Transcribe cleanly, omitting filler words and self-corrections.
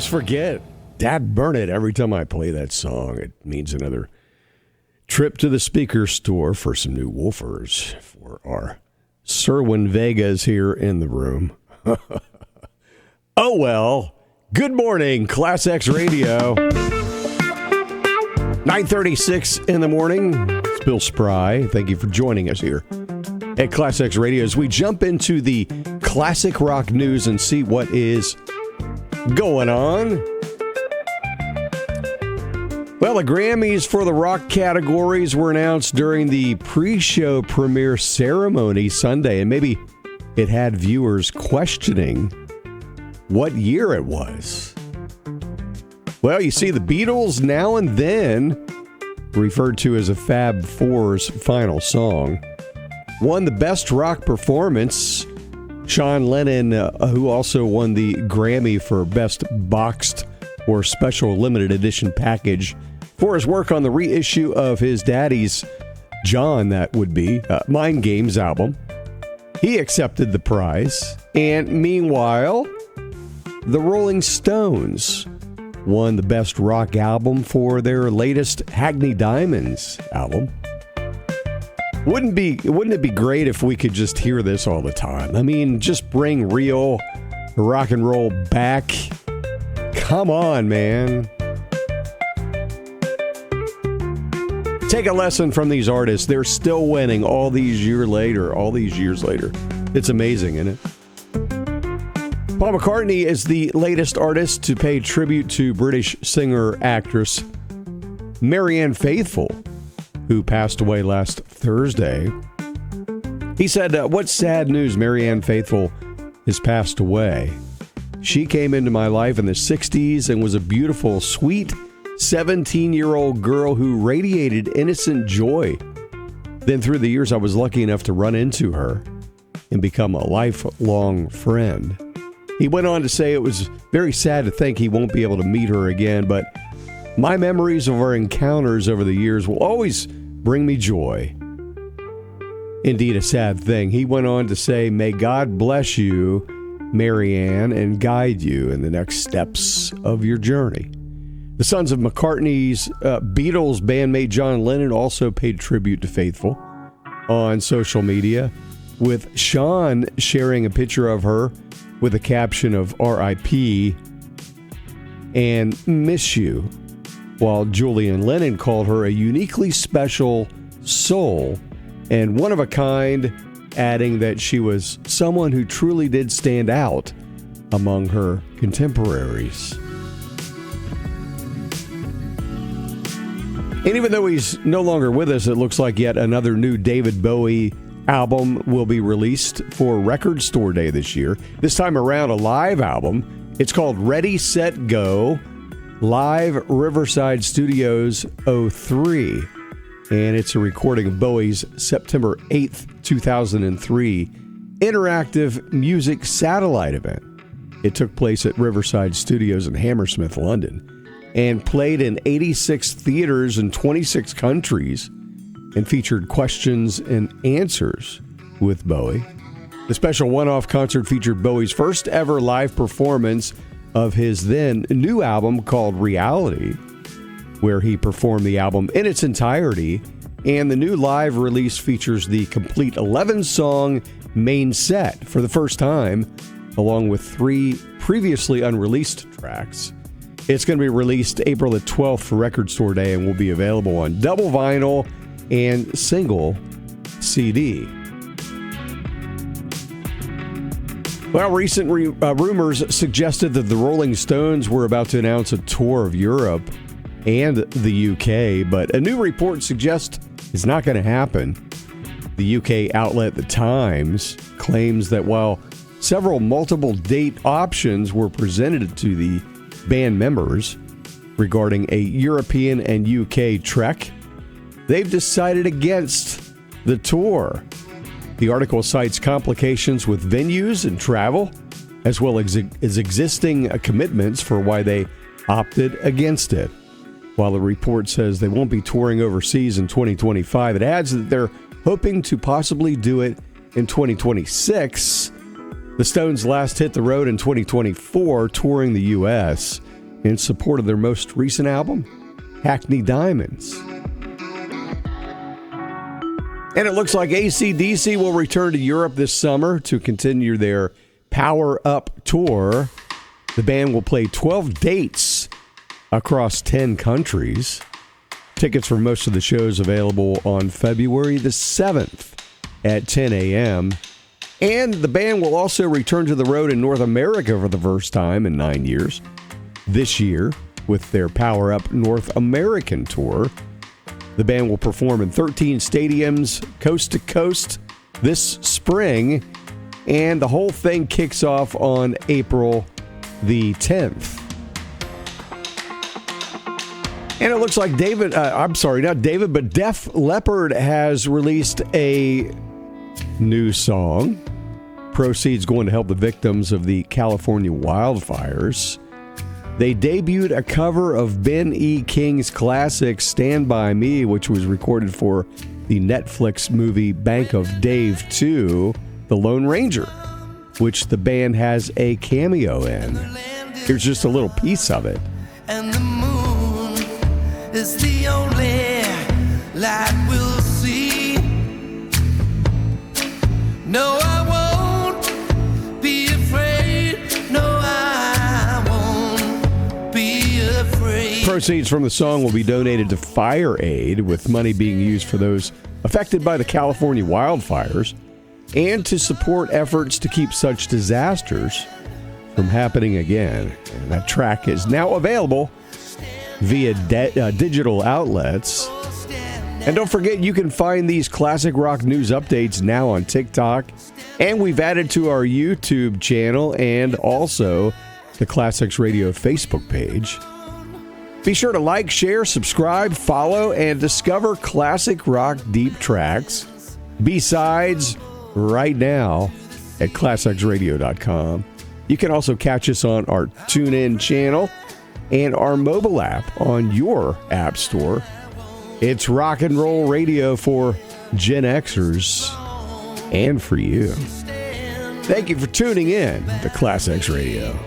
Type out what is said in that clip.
always forget. Dad burn it every time I play that song. It means another trip to the speaker store for some new woofers for our Serwin Vegas here in the room. Oh, well. Good morning, ClassX Radio. 9:36 in the morning. It's Bill Spry. Thank you for joining us here at ClassX Radio as we jump into the classic rock news and see what is going on. Well, the Grammys for the rock categories were announced during the pre-show premiere ceremony Sunday, and maybe it had viewers questioning what year it was. Well, you see, the Beatles' Now and Then, referred to as a Fab Four's final song, won the Best Rock Performance. Sean Lennon, who also won the Grammy for Best Boxed or Special Limited Edition Package for his work on the reissue of his daddy's, John, that would be, Mind Games album. He accepted the prize. And meanwhile, the Rolling Stones won the Best Rock Album for their latest Hackney Diamonds album. Wouldn't it be great if we could just hear this all the time? I mean, just bring real rock and roll back. Come on, man. Take a lesson from these artists. They're still winning all these years later. It's amazing, isn't it? Paul McCartney is the latest artist to pay tribute to British singer-actress Marianne Faithfull, who passed away last Thursday. He said, what sad news, Marianne Faithfull has passed away. She came into my life in the 60s and was a beautiful, sweet 17-year-old girl who radiated innocent joy. Then through the years, I was lucky enough to run into her and become a lifelong friend. He went on to say it was very sad to think he won't be able to meet her again, but my memories of our encounters over the years will always bring me joy. Indeed, a sad thing. He went on to say, may God bless you, Marianne, and guide you in the next steps of your journey. The sons of McCartney's Beatles bandmate John Lennon also paid tribute to Faithfull on social media, with Sean sharing a picture of her with a caption of R.I.P. and miss you, while Julian Lennon called her a uniquely special soul and one of a kind, adding that she was someone who truly did stand out among her contemporaries. And even though he's no longer with us, it looks like yet another new David Bowie album will be released for Record Store Day this year. This time around, a live album. It's called Ready, Set, Go, Live Riverside Studios 03. And it's a recording of Bowie's September 8th, 2003 interactive music satellite event. It took place at Riverside Studios in Hammersmith, London, and played in 86 theaters in 26 countries and featured questions and answers with Bowie. The special one-off concert featured Bowie's first ever live performance of his then new album called Reality, where he performed the album in its entirety, and the new live release features the complete 11-song main set for the first time, along with 3 previously unreleased tracks. It's going to be released April the 12th for Record Store Day and will be available on double vinyl and single CD. Well, recent rumors suggested that the Rolling Stones were about to announce a tour of Europe and the UK, but a new report suggests it's not going to happen. The UK outlet The Times claims that while several multiple date options were presented to the band members regarding a European and UK trek, they've decided against the tour. The article cites complications with venues and travel, as well as existing commitments for why they opted against it. While the report says they won't be touring overseas in 2025, it adds that they're hoping to possibly do it in 2026. The Stones last hit the road in 2024, touring the U.S. in support of their most recent album, Hackney Diamonds. And it looks like AC/DC will return to Europe this summer to continue their Power Up tour. The band will play 12 dates across 10 countries. Tickets for most of the shows available on February the 7th at 10 a.m. And the band will also return to the road in North America for the first time in 9 years this year with their Power Up North American tour. The band will perform in 13 stadiums, coast to coast, this spring, and the whole thing kicks off on April the 10th. And it looks like Def Leppard has released a new song. Proceeds going to help the victims of the California wildfires. They debuted a cover of Ben E. King's classic Stand By Me, which was recorded for the Netflix movie Bank of Dave 2, The Lone Ranger, which the band has a cameo in. Here's just a little piece of it. And the moon is the only light we'll see. No, I won't be afraid. No, I won't be afraid. Proceeds from the song will be donated to Fire Aid, with money being used for those affected by the California wildfires and to support efforts to keep such disasters from happening again. And that track is now available via digital outlets. And don't forget, you can find these classic rock news updates now on TikTok. And we've added to our YouTube channel and also the ClassX Radio Facebook page. Be sure to like, share, subscribe, follow, and discover classic rock deep tracks, B-sides, right now at classxradio.com. You can also catch us on our TuneIn channel and our mobile app on your app store. It's rock and roll radio for Gen Xers and for you. Thank you for tuning in to ClassX Radio.